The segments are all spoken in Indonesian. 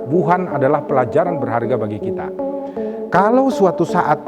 Wuhan adalah pelajaran berharga bagi kita. Kalau suatu saat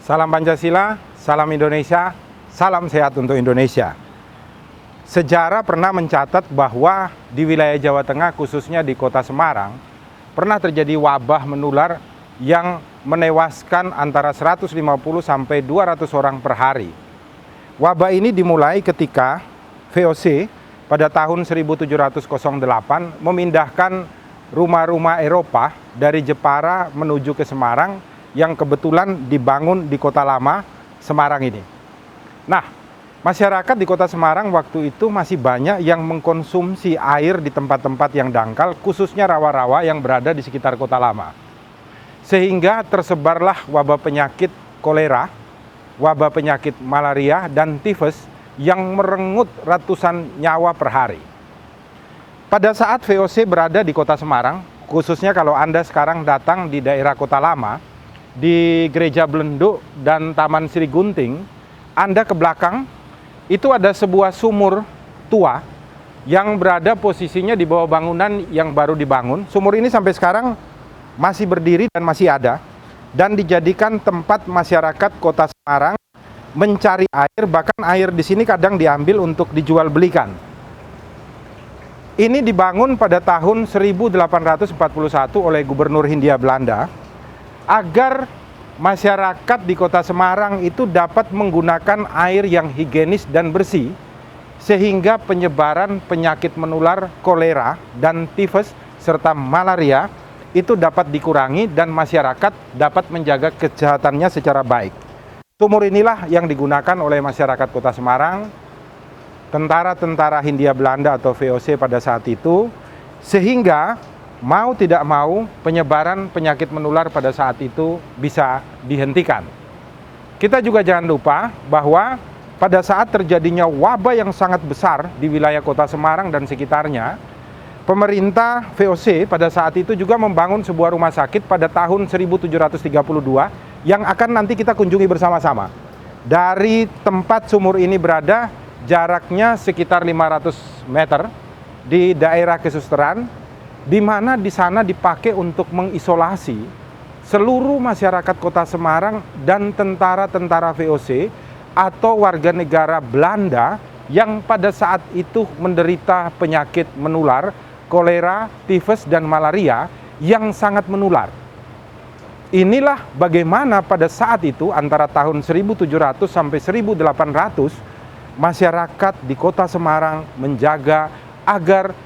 Salam Pancasila, salam Indonesia, salam sehat untuk Indonesia. Sejarah pernah mencatat bahwa di wilayah Jawa Tengah, khususnya di kota Semarang, pernah terjadi wabah menular yang menewaskan antara 150 sampai 200 orang per hari. Wabah ini dimulai ketika VOC pada tahun 1708 memindahkan rumah-rumah Eropa dari Jepara menuju ke Semarang yang kebetulan dibangun di kota lama Semarang ini. Nah, masyarakat di kota Semarang waktu itu masih banyak yang mengkonsumsi air di tempat-tempat yang dangkal, khususnya rawa-rawa yang berada di sekitar kota lama. Sehingga tersebarlah wabah penyakit kolera, wabah penyakit malaria, dan tifus yang merenggut ratusan nyawa per hari. Pada saat VOC berada di kota Semarang, khususnya kalau Anda sekarang datang di daerah kota lama, di Gereja Belenduk dan Taman Sri Gunting, Anda ke belakang, itu ada sebuah sumur tua yang berada posisinya di bawah bangunan yang baru dibangun. Sumur ini sampai sekarang masih berdiri dan masih ada, dan dijadikan tempat masyarakat kota Semarang mencari air, bahkan air di sini kadang diambil untuk dijual belikan. Ini dibangun pada tahun 1841 oleh Gubernur Hindia Belanda, agar masyarakat di kota Semarang itu dapat menggunakan air yang higienis dan bersih, sehingga penyebaran penyakit menular kolera dan tifus serta malaria itu dapat dikurangi dan masyarakat dapat menjaga kesehatannya secara baik. Sumur inilah yang digunakan oleh masyarakat kota Semarang, tentara-tentara Hindia Belanda atau VOC pada saat itu, sehingga mau tidak mau penyebaran penyakit menular pada saat itu bisa dihentikan. Kita juga jangan lupa bahwa pada saat terjadinya wabah yang sangat besar di wilayah kota Semarang dan sekitarnya, pemerintah VOC pada saat itu juga membangun sebuah rumah sakit pada tahun 1732 yang akan nanti kita kunjungi bersama-sama. Dari tempat sumur ini berada, jaraknya sekitar 500 meter di daerah Kesusteran, di mana di sana dipakai untuk mengisolasi seluruh masyarakat kota Semarang dan tentara-tentara VOC atau warga negara Belanda yang pada saat itu menderita penyakit menular, kolera, tifus, dan malaria yang sangat menular. Inilah bagaimana pada saat itu antara tahun 1700 sampai 1800 masyarakat di kota Semarang menjaga agar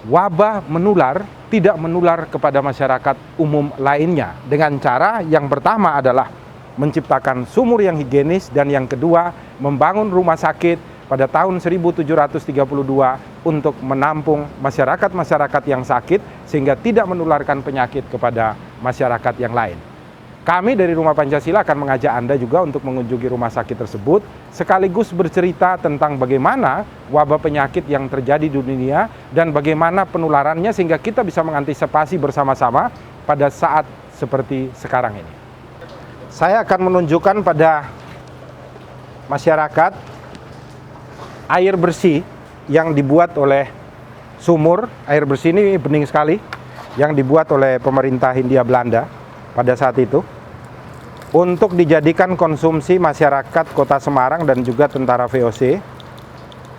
wabah menular tidak menular kepada masyarakat umum lainnya, dengan cara yang pertama adalah menciptakan sumur yang higienis, dan yang kedua membangun rumah sakit pada tahun 1732 untuk menampung masyarakat-masyarakat yang sakit sehingga tidak menularkan penyakit kepada masyarakat yang lain. Kami dari Rumah Pancasila akan mengajak Anda juga untuk mengunjungi rumah sakit tersebut, sekaligus bercerita tentang bagaimana wabah penyakit yang terjadi di dunia dan bagaimana penularannya, sehingga kita bisa mengantisipasi bersama-sama pada saat seperti sekarang ini. Saya akan menunjukkan pada masyarakat air bersih yang dibuat oleh sumur. Air bersih ini bening sekali, yang dibuat oleh pemerintah Hindia Belanda pada saat itu, untuk dijadikan konsumsi masyarakat kota Semarang dan juga tentara VOC,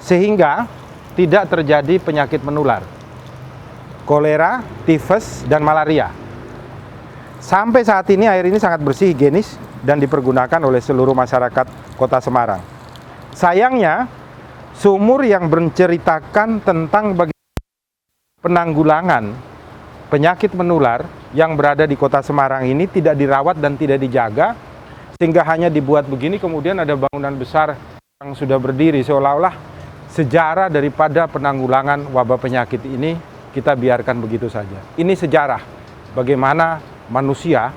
sehingga tidak terjadi penyakit menular, kolera, tifus, dan malaria. Sampai saat ini air ini sangat bersih, higienis, dan dipergunakan oleh seluruh masyarakat kota Semarang. Sayangnya, sumur yang menceritakan tentang bagaimana penanggulangan penyakit menular yang berada di kota Semarang ini tidak dirawat dan tidak dijaga, sehingga hanya dibuat begini, kemudian ada bangunan besar yang sudah berdiri, seolah-olah sejarah daripada penanggulangan wabah penyakit ini kita biarkan begitu saja. Ini sejarah bagaimana manusia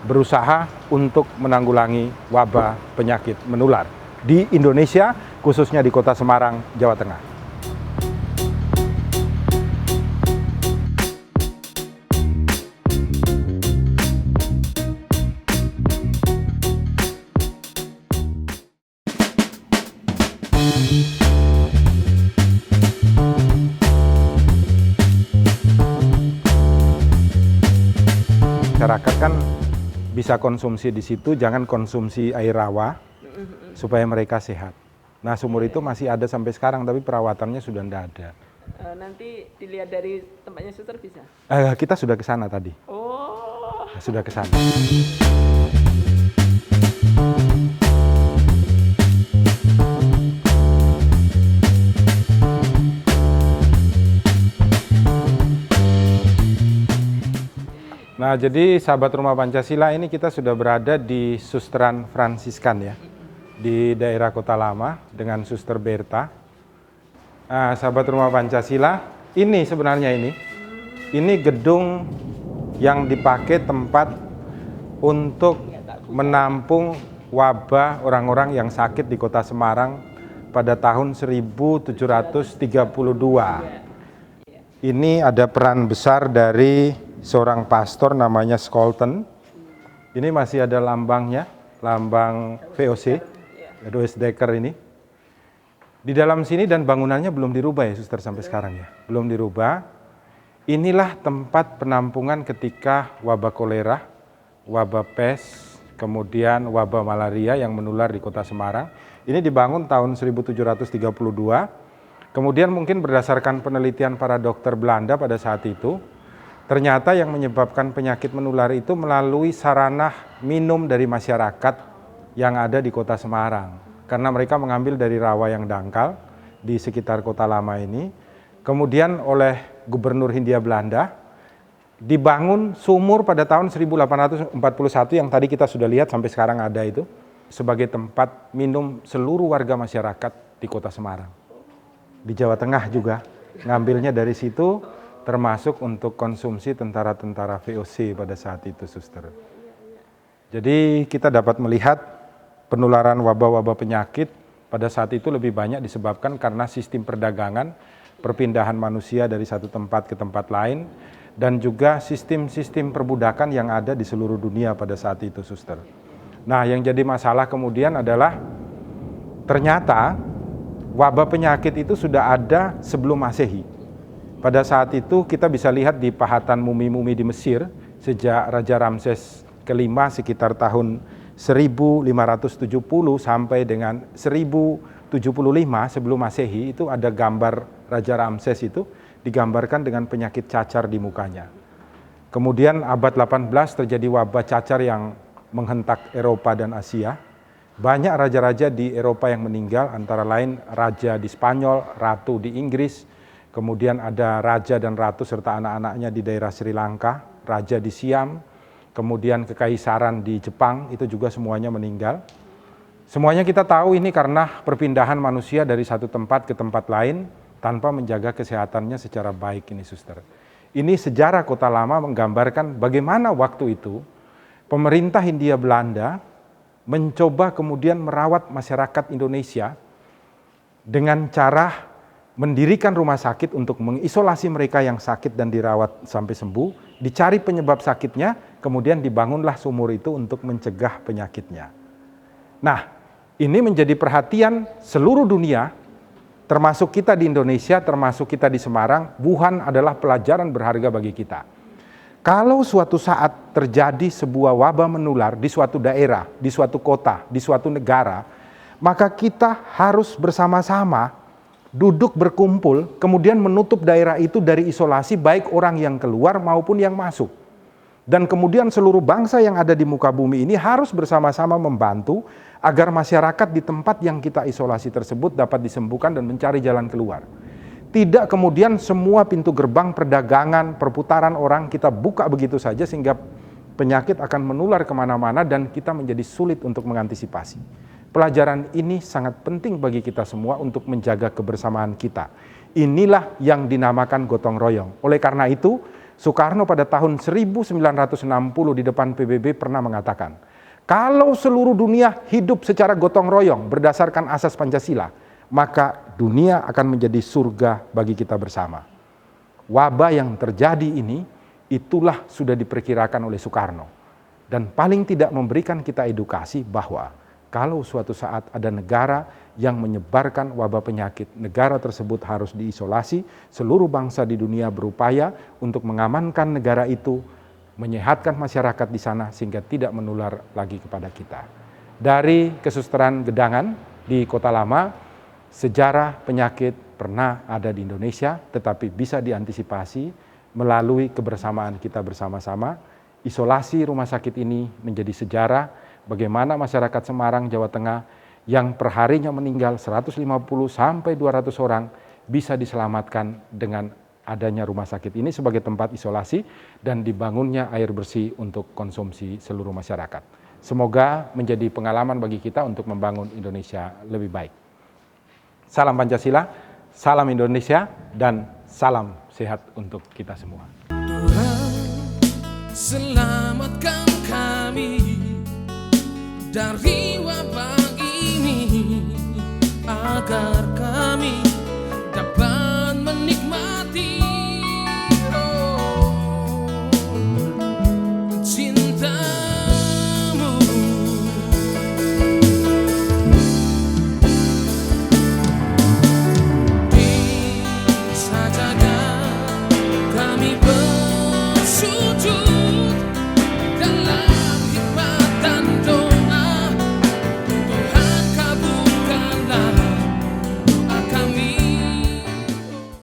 berusaha untuk menanggulangi wabah penyakit menular di Indonesia, khususnya di kota Semarang, Jawa Tengah. masyarakat kan bisa konsumsi di situ, jangan konsumsi air rawa supaya mereka sehat. Nah, sumur itu masih ada sampai sekarang, tapi perawatannya sudah tidak ada. Nanti dilihat dari tempatnya suster bisa? Kita sudah ke sana tadi. Oh. Sudah ke sana. Nah, jadi sahabat Rumah Pancasila, ini kita sudah berada di Susteran Fransiskan ya, di daerah Kota Lama dengan Suster Berta. Nah, sahabat Rumah Pancasila, ini sebenarnya ini gedung yang dipakai tempat untuk menampung wabah orang-orang yang sakit di Kota Semarang pada tahun 1732. Ini ada peran besar dari seorang pastor namanya Scholten. Ini masih ada lambangnya, lambang VOC, Louis Dekker ini. Di dalam sini dan bangunannya belum dirubah ya, suster, sampai sekarang ya. Belum dirubah. Inilah tempat penampungan ketika wabah kolera, wabah pes, kemudian wabah malaria yang menular di Kota Semarang. Ini dibangun tahun 1732. Kemudian mungkin berdasarkan penelitian para dokter Belanda pada saat itu, ternyata yang menyebabkan penyakit menular itu melalui sarana minum dari masyarakat yang ada di Kota Semarang. Karena mereka mengambil dari rawa yang dangkal di sekitar Kota Lama ini. Kemudian oleh Gubernur Hindia Belanda dibangun sumur pada tahun 1841 yang tadi kita sudah lihat sampai sekarang ada itu, sebagai tempat minum seluruh warga masyarakat di Kota Semarang. Di Jawa Tengah juga ngambilnya dari situ, termasuk untuk konsumsi tentara-tentara VOC pada saat itu, suster. Jadi kita dapat melihat penularan wabah-wabah penyakit pada saat itu lebih banyak disebabkan karena sistem perdagangan, perpindahan manusia dari satu tempat ke tempat lain, dan juga sistem-sistem perbudakan yang ada di seluruh dunia pada saat itu, suster. Nah, yang jadi masalah kemudian adalah ternyata wabah penyakit itu sudah ada sebelum Masehi. Pada saat itu kita bisa lihat di pahatan mumi-mumi di Mesir sejak Raja Ramses kelima sekitar tahun 1570 sampai dengan 1075 sebelum Masehi, itu ada gambar Raja Ramses itu digambarkan dengan penyakit cacar di mukanya. Kemudian abad 18 terjadi wabah cacar yang menghentak Eropa dan Asia. Banyak raja-raja di Eropa yang meninggal, antara lain raja di Spanyol, ratu di Inggris, kemudian ada raja dan ratu serta anak-anaknya di daerah Sri Lanka, raja di Siam, kemudian kekaisaran di Jepang, itu juga semuanya meninggal. Semuanya kita tahu ini karena perpindahan manusia dari satu tempat ke tempat lain tanpa menjaga kesehatannya secara baik ini, suster. Ini sejarah Kota Lama menggambarkan bagaimana waktu itu pemerintah Hindia Belanda mencoba kemudian merawat masyarakat Indonesia dengan cara mendirikan rumah sakit untuk mengisolasi mereka yang sakit dan dirawat sampai sembuh, dicari penyebab sakitnya, kemudian dibangunlah sumur itu untuk mencegah penyakitnya. Nah, ini menjadi perhatian seluruh dunia, termasuk kita di Indonesia, termasuk kita di Semarang. Wuhan adalah pelajaran berharga bagi kita. Kalau suatu saat terjadi sebuah wabah menular di suatu daerah, di suatu kota, di suatu negara, maka kita harus bersama-sama duduk berkumpul, kemudian menutup daerah itu dari isolasi baik orang yang keluar maupun yang masuk. Dan kemudian seluruh bangsa yang ada di muka bumi ini harus bersama-sama membantu agar masyarakat di tempat yang kita isolasi tersebut dapat disembuhkan dan mencari jalan keluar. Tidak kemudian semua pintu gerbang perdagangan, perputaran orang kita buka begitu saja sehingga penyakit akan menular kemana-mana dan kita menjadi sulit untuk mengantisipasi. Pelajaran ini sangat penting bagi kita semua untuk menjaga kebersamaan kita. Inilah yang dinamakan gotong royong. Oleh karena itu, Soekarno pada tahun 1960 di depan PBB pernah mengatakan, kalau seluruh dunia hidup secara gotong royong berdasarkan asas Pancasila, maka dunia akan menjadi surga bagi kita bersama. Wabah yang terjadi ini, itulah sudah diperkirakan oleh Soekarno. Dan paling tidak memberikan kita edukasi bahwa kalau suatu saat ada negara yang menyebarkan wabah penyakit, negara tersebut harus diisolasi, seluruh bangsa di dunia berupaya untuk mengamankan negara itu menyehatkan masyarakat di sana sehingga tidak menular lagi kepada kita. Dari Kesusastraan Gedangan di Kota Lama, sejarah penyakit pernah ada di Indonesia, tetapi bisa diantisipasi melalui kebersamaan kita bersama-sama. Isolasi rumah sakit ini menjadi sejarah bagaimana masyarakat Semarang, Jawa Tengah yang perharinya meninggal 150 sampai 200 orang bisa diselamatkan dengan adanya rumah sakit ini sebagai tempat isolasi dan dibangunnya air bersih untuk konsumsi seluruh masyarakat. Semoga menjadi pengalaman bagi kita untuk membangun Indonesia lebih baik. Salam Pancasila, salam Indonesia, dan salam sehat untuk kita semua. Selamatkan kami dari wabah ini agar